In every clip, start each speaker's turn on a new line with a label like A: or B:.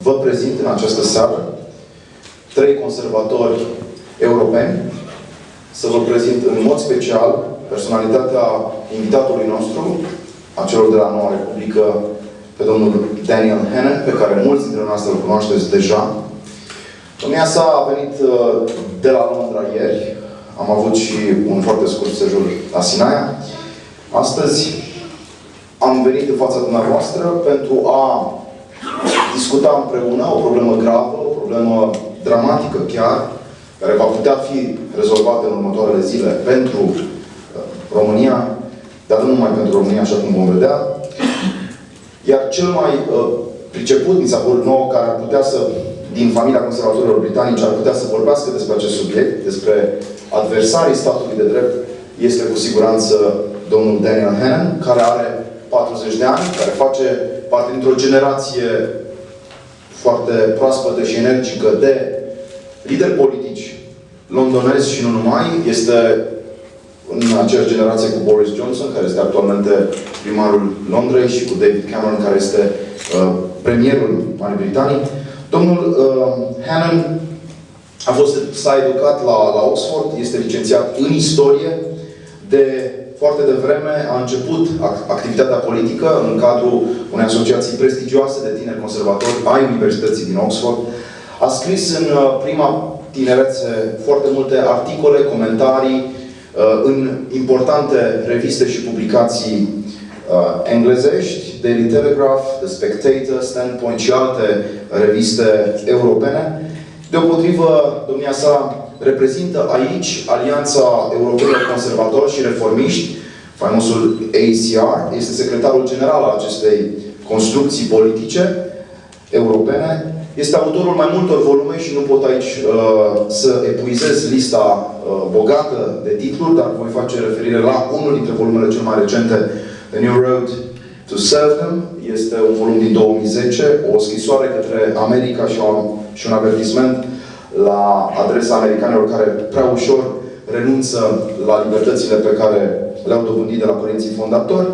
A: Vă prezint în această seară trei conservatori europeni. Să vă prezint în mod special personalitatea invitatului nostru, a celor de la Noua Republică, pe domnul Daniel Hannan, pe care mulți dintre noastre îl cunoașteți deja. Domnia sa a venit de la Londra ieri. Am avut și un foarte scurt sejur la Sinaia. Astăzi am venit în fața dumneavoastră pentru a discuta împreună o problemă gravă, o problemă dramatică chiar, care va putea fi rezolvată în următoarele zile pentru România, dar nu numai pentru România, așa cum vom vedea. Iar cel mai priceput, mi s-a părut nouă, care ar putea să, din familia conservatorilor britanici, ar putea să vorbească despre acest subiect, despre adversarii statului de drept, este cu siguranță domnul Daniel Hannan, care are 40 de ani, care face parte dintr-o generație foarte proaspătă și energică de lideri politici londonezi și nu numai. Este în aceeași generație cu Boris Johnson, care este actualmente primarul Londrei, și cu David Cameron, care este premierul Marii Britanii. Domnul Hannan s-a educat la Oxford, este licențiat în istorie. De foarte devreme a început activitatea politică în cadrul unei asociații prestigioase de tineri conservatori ai Universității din Oxford. A scris în prima tinerețe foarte multe articole, comentarii în importante reviste și publicații englezești, Daily Telegraph, The Spectator, Standpoint și alte reviste europene. Deopotrivă, domnia sa reprezintă aici Alianța Europenilor Conservatori și Reformiști, faimosul ACR, este secretarul general al acestei construcții politice europene. Este autorul mai multor volume și nu pot aici să epuizez lista bogată de titluri, dar voi face referire la unul dintre volumele cel mai recente, The New Road to Serfdom. Este un volum din 2010, o scrisoare către America și un avertisment la adresa americanilor care prea ușor renunță la libertățile pe care le-au dobândit de la părinții fondatori.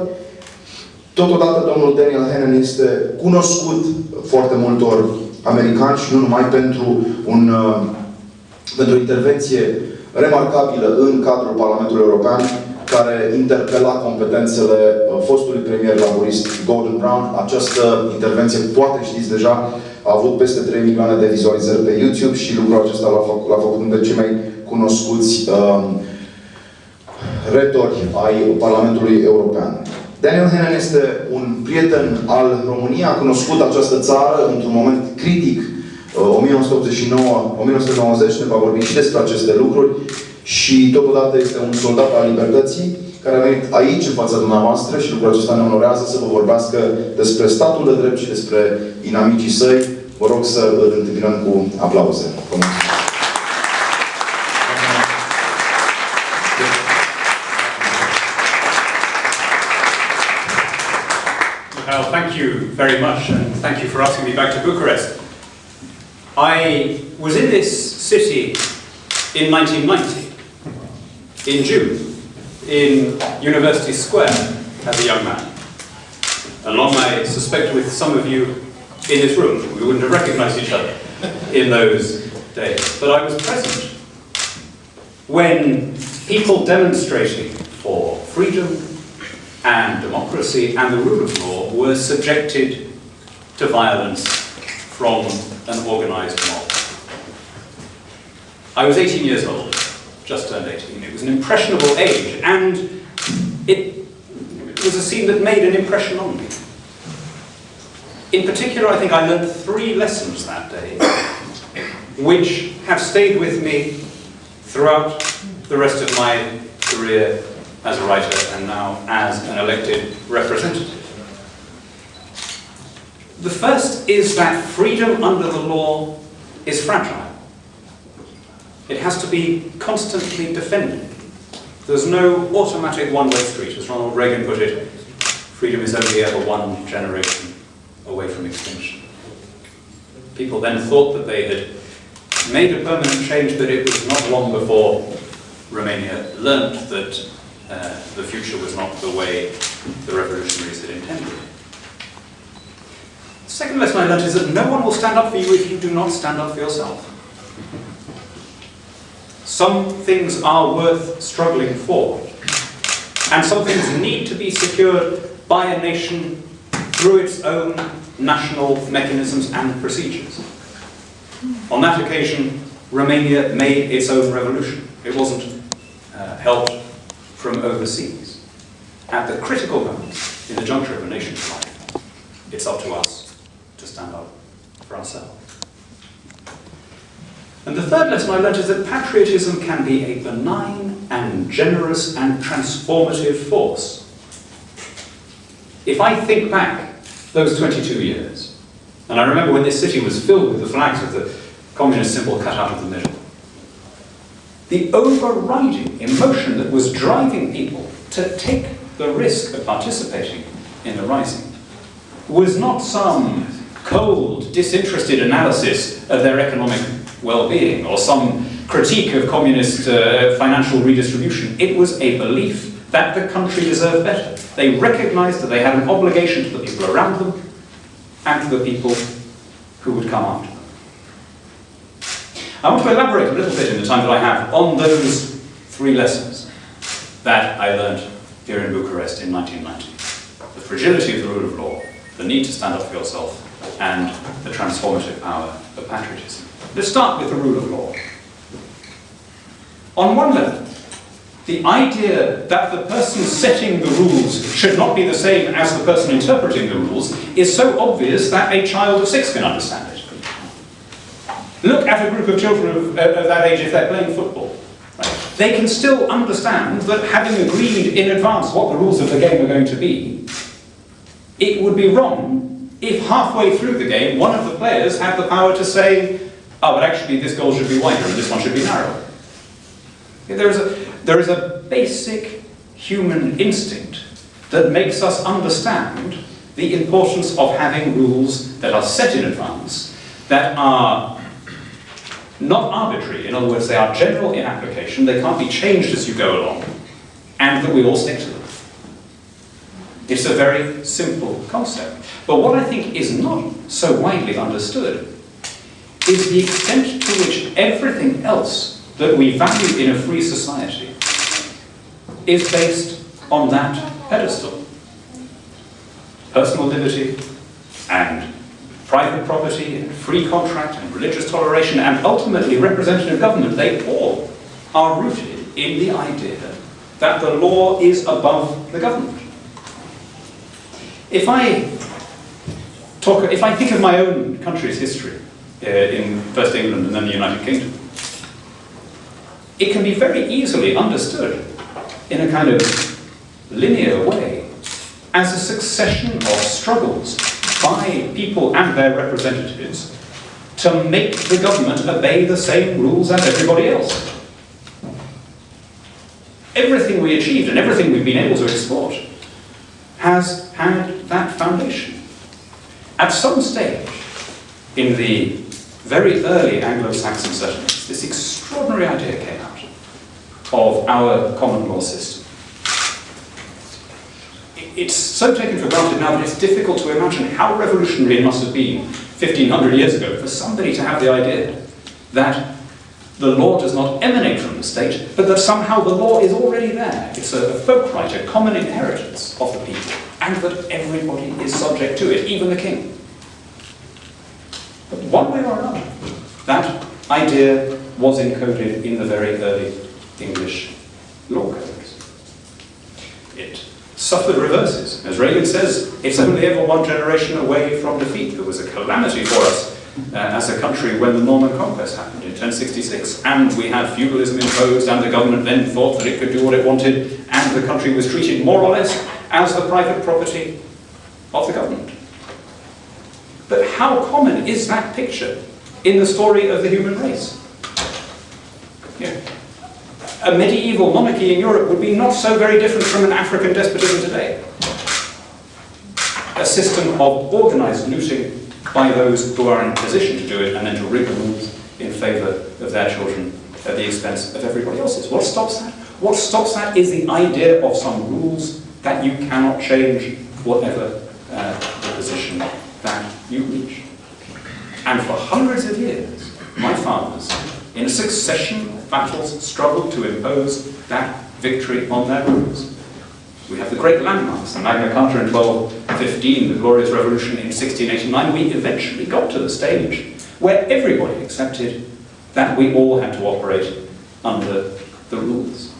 A: Totodată, domnul Daniel Hannan este cunoscut foarte multor americani și nu numai pentru o intervenție remarcabilă în cadrul Parlamentului European, care interpela competențele fostului premier laborist Gordon Brown. Această intervenție, poate știți deja, a avut peste 3 milioane de vizualizări pe YouTube și lucrul acesta l-a făcut unul de cei mai cunoscuți retori ai Parlamentului European. Daniel Hannan este un prieten al României, a cunoscut această țară într-un moment critic, 1989-1990, ne va vorbi și despre aceste lucruri, și totodată este un soldat al libertății, care a venit aici, în fața dumneavoastră, și lucrul acesta ne onorează, să vă vorbească despre statul de drept și despre inamicii săi. Vă rog să îl întâmpinăm cu aplauze.
B: Well, thank you very much, and thank you for asking me back to Bucharest. I was in this city in 1990, in June, in University Square, as a young man. Along, I suspect, with some of you in this room. We wouldn't have recognized each other in those days. But I was present when people demonstrating for freedom and democracy and the rule of law were subjected to violence from an organized mob. I was 18 years old, just turned 18. It was an impressionable age, and it was a scene that made an impression on me. In particular, I think I learned 3 lessons that day, which have stayed with me throughout the rest of my career as a writer and now as an elected representative. The first is that freedom under the law is fragile. It has to be constantly defended. There's no automatic one-way street. As Ronald Reagan put it, freedom is only ever one generation away from extinction. People then thought that they had made a permanent change, but it was not long before Romania learned that the future was not the way the revolutionaries had intended. Second lesson I learned is that no one will stand up for you if you do not stand up for yourself. Some things are worth struggling for, and some things need to be secured by a nation through its own national mechanisms and procedures. On that occasion, Romania made its own revolution. It wasn't helped from overseas. At the critical moment, in the juncture of a nation's life, it's up to us to stand up for ourselves. And the third lesson I learned is that patriotism can be a benign and generous and transformative force. If I think back those 22 years, and I remember when this city was filled with the flags with the communist symbol cut out of the middle, the overriding emotion that was driving people to take the risk of participating in the rising was not some cold, disinterested analysis of their economic well-being or some critique of communist financial redistribution. It was a belief that the country deserved better. They recognized that they had an obligation to the people around them and to the people who would come after them. I want to elaborate a little bit in the time that I have on those three lessons that I learned here in Bucharest in 1990. The fragility of the rule of law, the need to stand up for yourself, and the transformative power of patriotism. Let's start with the rule of law. On one level, the idea that the person setting the rules should not be the same as the person interpreting the rules is so obvious that a child of 6 can understand it. Look at a group of children of that age if they're playing football. Right? They can still understand that having agreed in advance what the rules of the game are going to be, it would be wrong if halfway through the game one of the players had the power to say, oh, but actually this goal should be wider and this one should be narrower. There is a basic human instinct that makes us understand the importance of having rules that are set in advance, that are not arbitrary. In other words, they are general in application, they can't be changed as you go along, and that we all stick to them. It's a very simple concept. But what I think is not so widely understood is the extent to which everything else that we value in a free society is based on that pedestal. Personal liberty and private property and free contract and religious toleration and ultimately representative government, they all are rooted in the idea that the law is above the government. If I think of my own country's history, in first England and then the United Kingdom, it can be very easily understood in a kind of linear way as a succession of struggles by people and their representatives to make the government obey the same rules as everybody else. Everything we achieved and everything we've been able to export has had that foundation. At some stage in the very early Anglo-Saxon settlements, this extraordinary idea came out of our common law system. It's so taken for granted now that it's difficult to imagine how revolutionary it must have been 1500 years ago for somebody to have the idea that the law does not emanate from the state, but that somehow the law is already there. It's a folk right, a common inheritance of the people, and that everybody is subject to it, even the king. But one way or another, that idea was encoded in the very early English law codes. It suffered reverses. As Reagan says, it's only ever one generation away from defeat. There was a calamity for us as a country when the Norman Conquest happened in 1066, and we had feudalism imposed, and the government then thought that it could do what it wanted, and the country was treated more or less as the private property of the government. But how common is that picture in the story of the human race? Yeah. A medieval monarchy in Europe would be not so very different from an African despotism today. A system of organized looting by those who are in a position to do it, and then to rig the rules in favor of their children at the expense of everybody else's. What stops that? What stops that is the idea of some rules that you cannot change, whatever the position that you reach. And for hundreds of years, my fathers, in a succession of battles, struggled to impose that victory on their rulers. We have the great landmarks, the Magna Carta in 1215, the Glorious Revolution in 1689. We eventually got to the stage where everybody accepted that we all had to operate under the rules.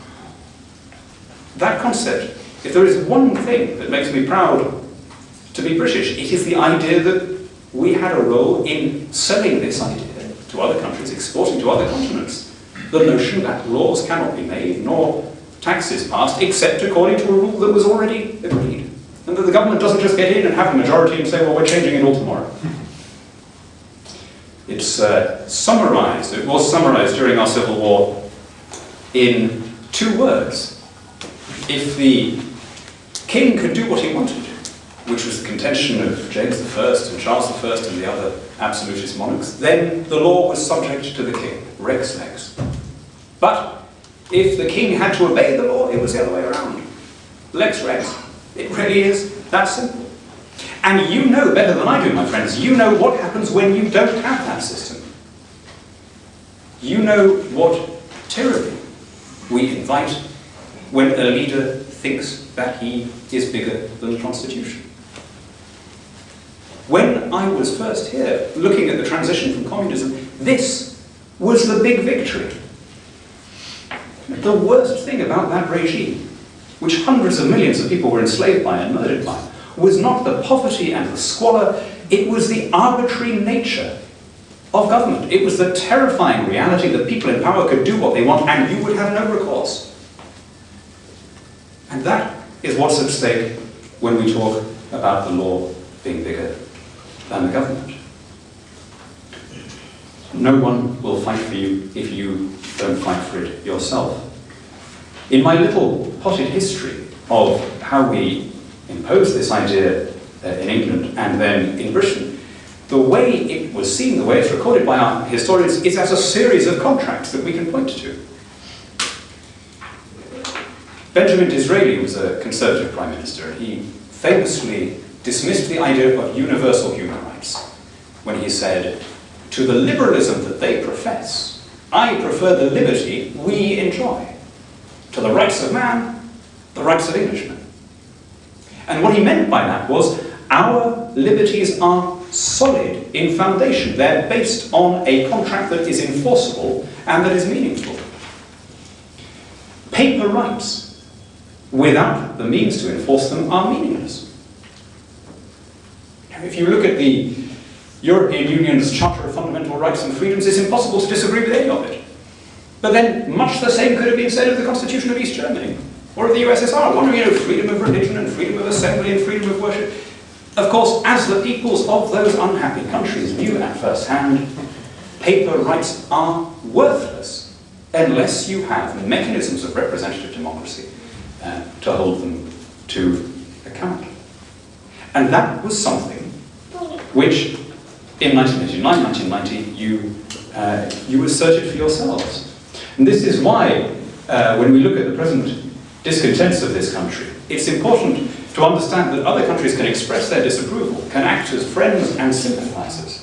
B: That concept, if there is one thing that makes me proud to be British, it is the idea that we had a role in selling this idea to other countries, exporting to other continents. The notion that laws cannot be made, nor taxes passed, except according to a rule that was already agreed. And that the government doesn't just get in and have a majority and say, well, we're changing it all tomorrow. It's summarized, it was summarized during our Civil War in 2 words. If the king could do what he wanted, which was the contention of James I and Charles I and the other absolutist monarchs, then the law was subject to the king, rex lex. But if the king had to obey the law, it was the other way around. Lex rex. It really is that simple. And you know better than I do, my friends, you know what happens when you don't have that system. You know what tyranny we invite when a leader thinks that he is bigger than the Constitution. When I was first here, looking at the transition from communism, this was the big victory. The worst thing about that regime, which hundreds of millions of people were enslaved by and murdered by, was not the poverty and the squalor, it was the arbitrary nature of government. It was the terrifying reality that people in power could do what they want and you would have no recourse. And that is what's at stake when we talk about the law being bigger than the government. No one will fight for you if you don't fight for it yourself. In my little potted history of how we imposed this idea in England and then in Britain, the way it was seen, the way it's recorded by our historians, is as a series of contracts that we can point to. Benjamin Disraeli was a Conservative Prime Minister, and he famously dismissed the idea of universal human rights when he said, "To the liberalism that they profess, I prefer the liberty we enjoy. To the rights of man, the rights of Englishmen." And what he meant by that was, our liberties are solid in foundation. They're based on a contract that is enforceable and that is meaningful. Paper rights, without the means to enforce them, are meaningless. Now, if you look at the European Union's Charter of Fundamental Rights and Freedoms, it's impossible to disagree with any of it. But then much the same could have been said of the Constitution of East Germany, or of the USSR, wondering, freedom of religion and freedom of assembly and freedom of worship. Of course, as the peoples of those unhappy countries knew at first hand, paper rights are worthless unless you have mechanisms of representative democracy to hold them to account. And that was something which, in 1989, 1990, you asserted for yourselves. And this is why, when we look at the present discontents of this country, it's important to understand that other countries can express their disapproval, can act as friends and sympathizers.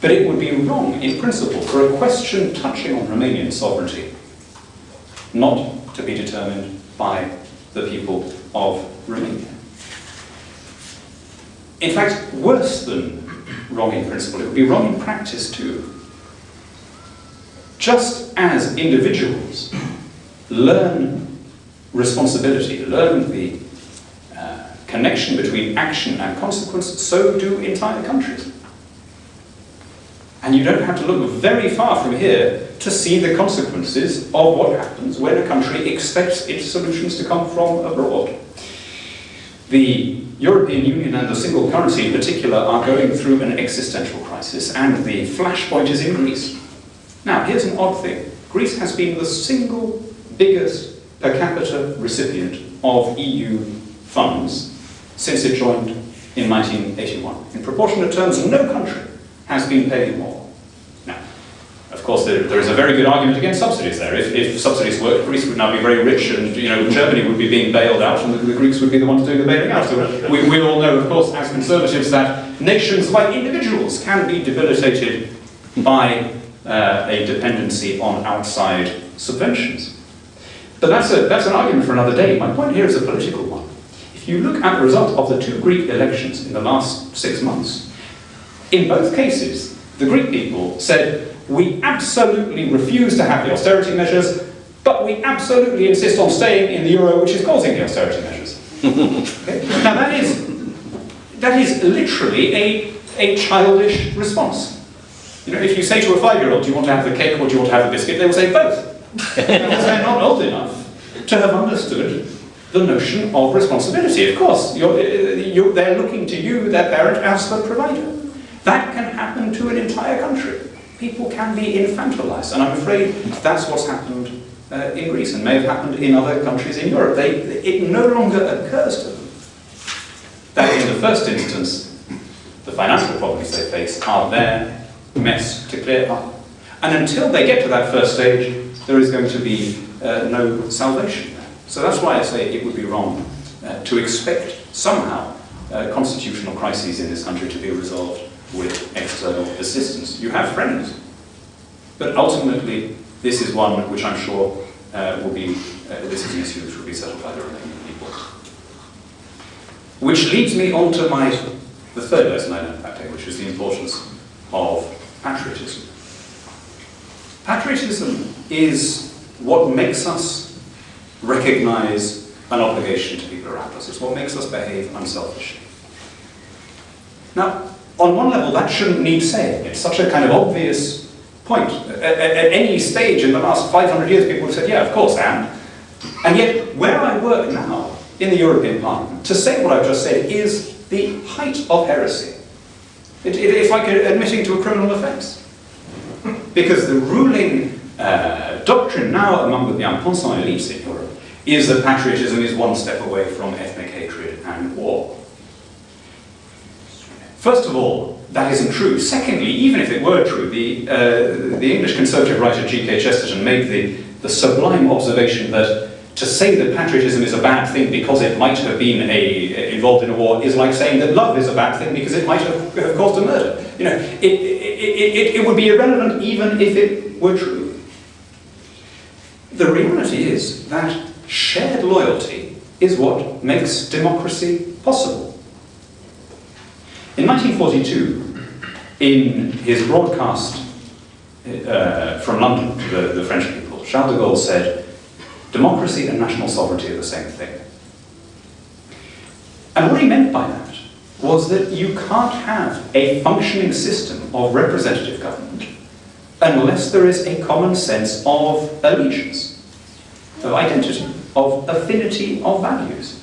B: But it would be wrong, in principle, for a question touching on Romanian sovereignty not to be determined by the people of Romania. In fact, worse than wrong in principle, it would be wrong in practice too. Just as individuals learn responsibility, learn the connection between action and consequence, so do entire countries. And you don't have to look very far from here to see the consequences of what happens when a country expects its solutions to come from abroad. The European Union and the single currency in particular are going through an existential crisis, and the flashpoint is in Greece. Now, here's an odd thing. Greece has been the single biggest per capita recipient of EU funds since it joined in 1981. In proportionate terms, no country has been paying more. Now, of course, there is a very good argument against subsidies there. If subsidies worked, Greece would now be very rich, and Germany would be being bailed out, and the Greeks would be the ones doing the bailing out. So we all know, of course, as conservatives, that nations like individuals can be debilitated by a dependency on outside subventions. But that's an argument for another day. My point here is a political one. If you look at the result of the 2 Greek elections in the last 6 months, in both cases, the Greek people said, we absolutely refuse to have the austerity measures, but we absolutely insist on staying in the euro, which is causing the austerity measures. Okay? Now that is literally a childish response. You know, if you say to a 5-year-old, do you want to have the cake or do you want to have the biscuit, they will say both. Because they're not old enough to have understood the notion of responsibility. Of course, they're looking to you, their parent, as the provider. That can happen to an entire country. People can be infantilized, and I'm afraid that's what's happened in Greece and may have happened in other countries in Europe. It no longer occurs to them that in the first instance, the financial problems they face are their mess to clear up. And until they get to that first stage, there is going to be no salvation there. So that's why I say it would be wrong to expect somehow constitutional crises in this country to be resolved with external assistance. You have friends, but ultimately this is one which I'm sure will be, this is an issue which will be settled by the Romanian people. Which leads me on to the third lesson I learned that day, which is the importance of patriotism. Patriotism is what makes us recognize an obligation to people around us. It's what makes us behave unselfishly. Now, on one level, that shouldn't need saying. It's such a kind of obvious point. At any stage in the last 500 years, people have said, yeah, of course, and yet, where I work now, in the European Parliament, to say what I've just said is the height of heresy. It's like admitting to a criminal offence. Because the ruling doctrine now among the bien-pensant elites in Europe is that patriotism is one step away from ethnic hatred and war. First of all, that isn't true. Secondly, even if it were true, the English conservative writer G.K. Chesterton made the sublime observation that to say that patriotism is a bad thing because it might have been involved in a war is like saying that love is a bad thing because it might have caused a murder. You know, it would be irrelevant even if it were true. The reality is that shared loyalty is what makes democracy possible. In 1942, in his broadcast from London to the French people, Charles de Gaulle said, democracy and national sovereignty are the same thing. And what he meant by that was that you can't have a functioning system of representative government unless there is a common sense of allegiance, of identity, of affinity of values.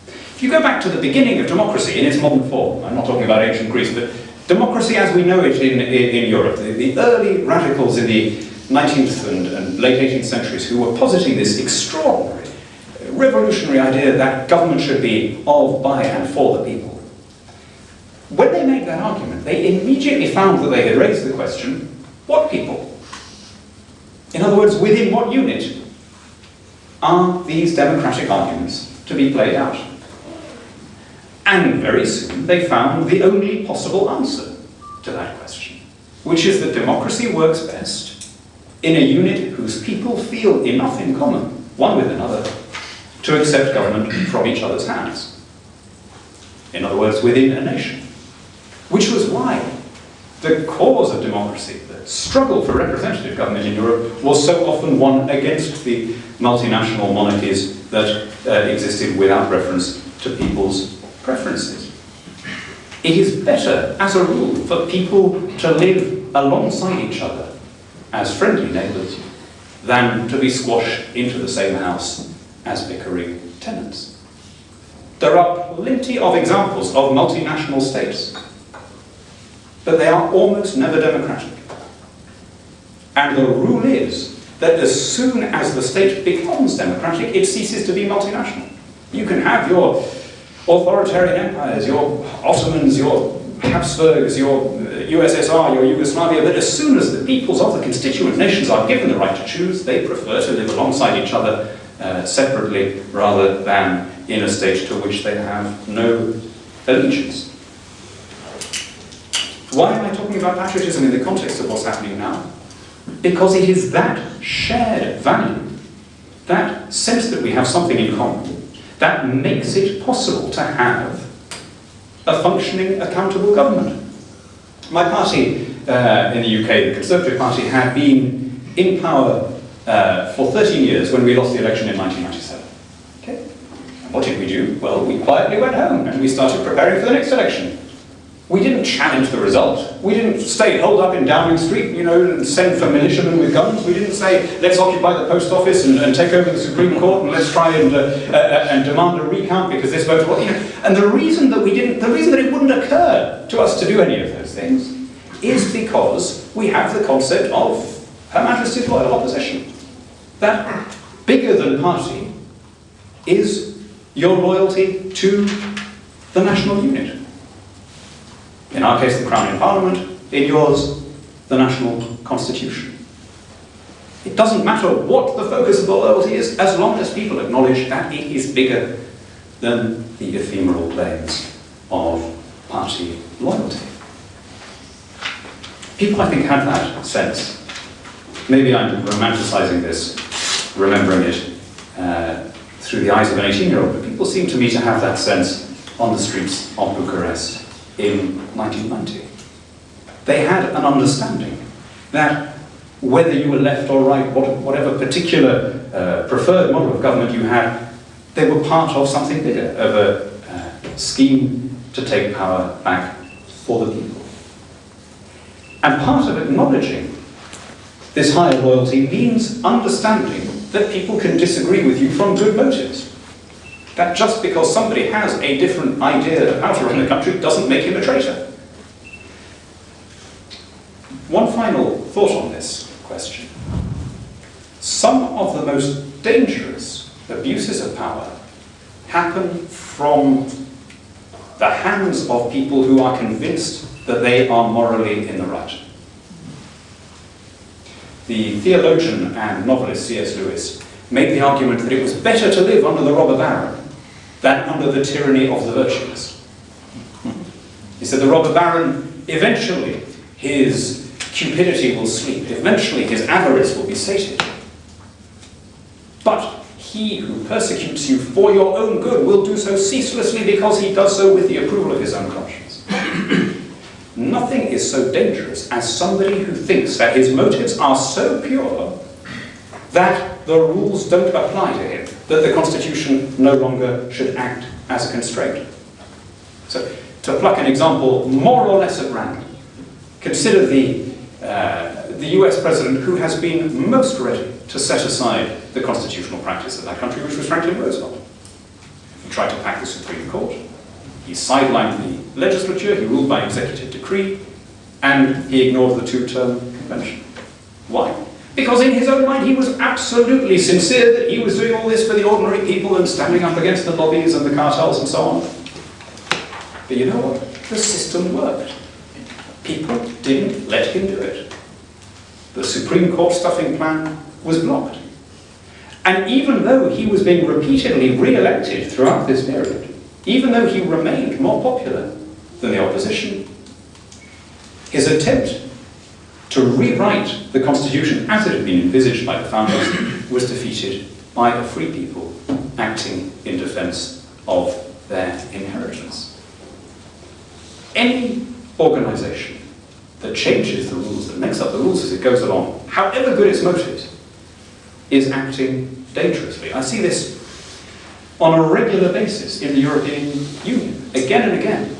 B: If you go back to the beginning of democracy in its modern form, I'm not talking about ancient Greece, but democracy as we know it in Europe, the early radicals in the 19th and late 18th centuries who were positing this extraordinary, revolutionary idea that government should be of, by, and for the people. When they made that argument, they immediately found that they had raised the question, what people? In other words, within what unit are these democratic arguments to be played out? And very soon they found the only possible answer to that question, which is that democracy works best in a unit whose people feel enough in common, one with another, to accept government from each other's hands. In other words, within a nation. Which was why the cause of democracy, the struggle for representative government in Europe, was so often won against the multinational monarchies that existed without reference to people's preferences. It is better, as a rule, for people to live alongside each other as friendly neighbours than to be squashed into the same house as bickering tenants. There are plenty of examples of multinational states, but they are almost never democratic. And the rule is that as soon as the state becomes democratic, it ceases to be multinational. You can have your authoritarian empires, your Ottomans, your Habsburgs, your USSR, your Yugoslavia, but as soon as the peoples of the constituent nations are given the right to choose, they prefer to live alongside each other separately rather than in a state to which they have no allegiance. Why am I talking about patriotism in the context of what's happening now? Because it is that shared value, that sense that we have something in common, that makes it possible to have a functioning, accountable government. My party in the UK, the Conservative Party, had been in power for 13 years when we lost the election in 1997. Okay? And what did we do? Well, we quietly went home and we started preparing for the next election. We didn't challenge the result. We didn't stay holed up in Downing Street, you know, and send for militiamen with guns. We didn't say, let's occupy the post office and take over the Supreme Court and let's try and demand a recount because this vote, you know. And the reason that it wouldn't occur to us to do any of those things is because we have the concept of Her Majesty's loyal opposition. That bigger than party is your loyalty to the national unit. In our case, the Crown in Parliament. In yours, the national constitution. It doesn't matter what the focus of the loyalty is, as long as people acknowledge that it is bigger than the ephemeral claims of party loyalty. People, I think, have that sense. Maybe I'm romanticising this, remembering it through the eyes of an 18-year-old, but people seem to me to have that sense on the streets of Bucharest in 1990. They had an understanding that whether you were left or right, whatever particular preferred model of government you had, they were part of something bigger, of a scheme to take power back for the people. And part of acknowledging this higher loyalty means understanding that people can disagree with you from good motives. That just because somebody has a different idea of how to run the country doesn't make him a traitor. One final thought on this question. Some of the most dangerous abuses of power happen from the hands of people who are convinced that they are morally in the right. The theologian and novelist C.S. Lewis made the argument that it was better to live under the robber baron than under the tyranny of the virtuous. He said the robber baron, eventually his cupidity will sleep, eventually his avarice will be sated. But he who persecutes you for your own good will do so ceaselessly because he does so with the approval of his own conscience. Nothing is so dangerous as somebody who thinks that his motives are so pure that the rules don't apply to him, that the Constitution no longer should act as a constraint. So, to pluck an example more or less at random, consider the US president who has been most ready to set aside the constitutional practice of that country, which was Franklin Roosevelt. He tried to pack the Supreme Court, he sidelined the legislature, he ruled by executive decree, and he ignored the two-term convention. Why? Because in his own mind he was absolutely sincere that he was doing all this for the ordinary people and standing up against the lobbies and the cartels and so on. But you know what? The system worked. People didn't let him do it. The Supreme Court stuffing plan was blocked. And even though he was being repeatedly re-elected throughout this period, even though he remained more popular than the opposition, his attempt to rewrite the Constitution as it had been envisaged by the founders was defeated by a free people acting in defense of their inheritance. Any organization that changes the rules, that makes up the rules as it goes along, however good its motives, is acting dangerously. I see this on a regular basis in the European Union, again and again.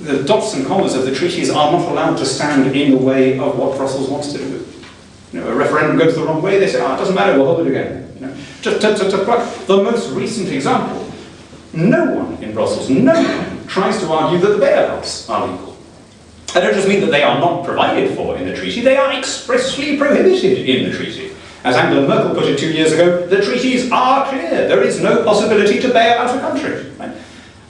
B: The dots and commas of the treaties are not allowed to stand in the way of what Brussels wants to do. You know, a referendum goes the wrong way, they say, it doesn't matter, we'll hold it again. You know, just to pluck the most recent example, no one in Brussels, no one tries to argue that the bailouts are legal. I don't just mean that they are not provided for in the treaty, they are expressly prohibited in the treaty. As Angela Merkel put it 2 years ago, the treaties are clear. There is no possibility to bail out a country. Right?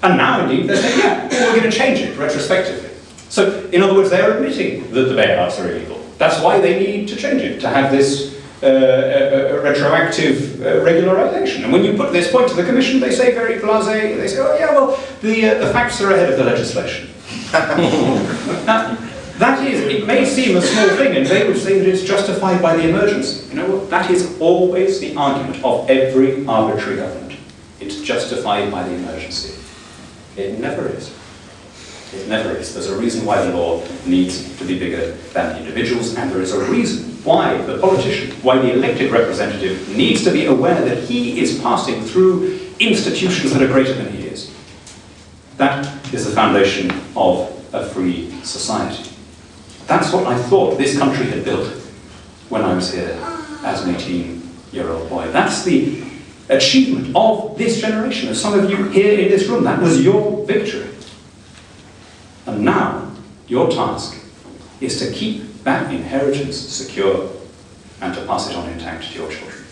B: And now, indeed, they're saying, yeah, we're going to change it retrospectively. So, in other words, they're admitting that the bailouts are illegal. That's why they need to change it, to have this retroactive regularization. And when you put this point to the Commission, they say very blasé, they say, oh yeah, well, the facts are ahead of the legislation. That is, it may seem a small thing, and they would say that it's justified by the emergency. You know what? That is always the argument of every arbitrary government. It's justified by the emergency. It never is. It never is. There's a reason why the law needs to be bigger than the individuals, and there is a reason why the politician, why the elected representative needs to be aware that he is passing through institutions that are greater than he is. That is the foundation of a free society. That's what I thought this country had built when I was here as an 18-year-old boy. That's the achievement of this generation, of some of you here in this room. That was your victory. And now, your task is to keep that inheritance secure and to pass it on intact to your children.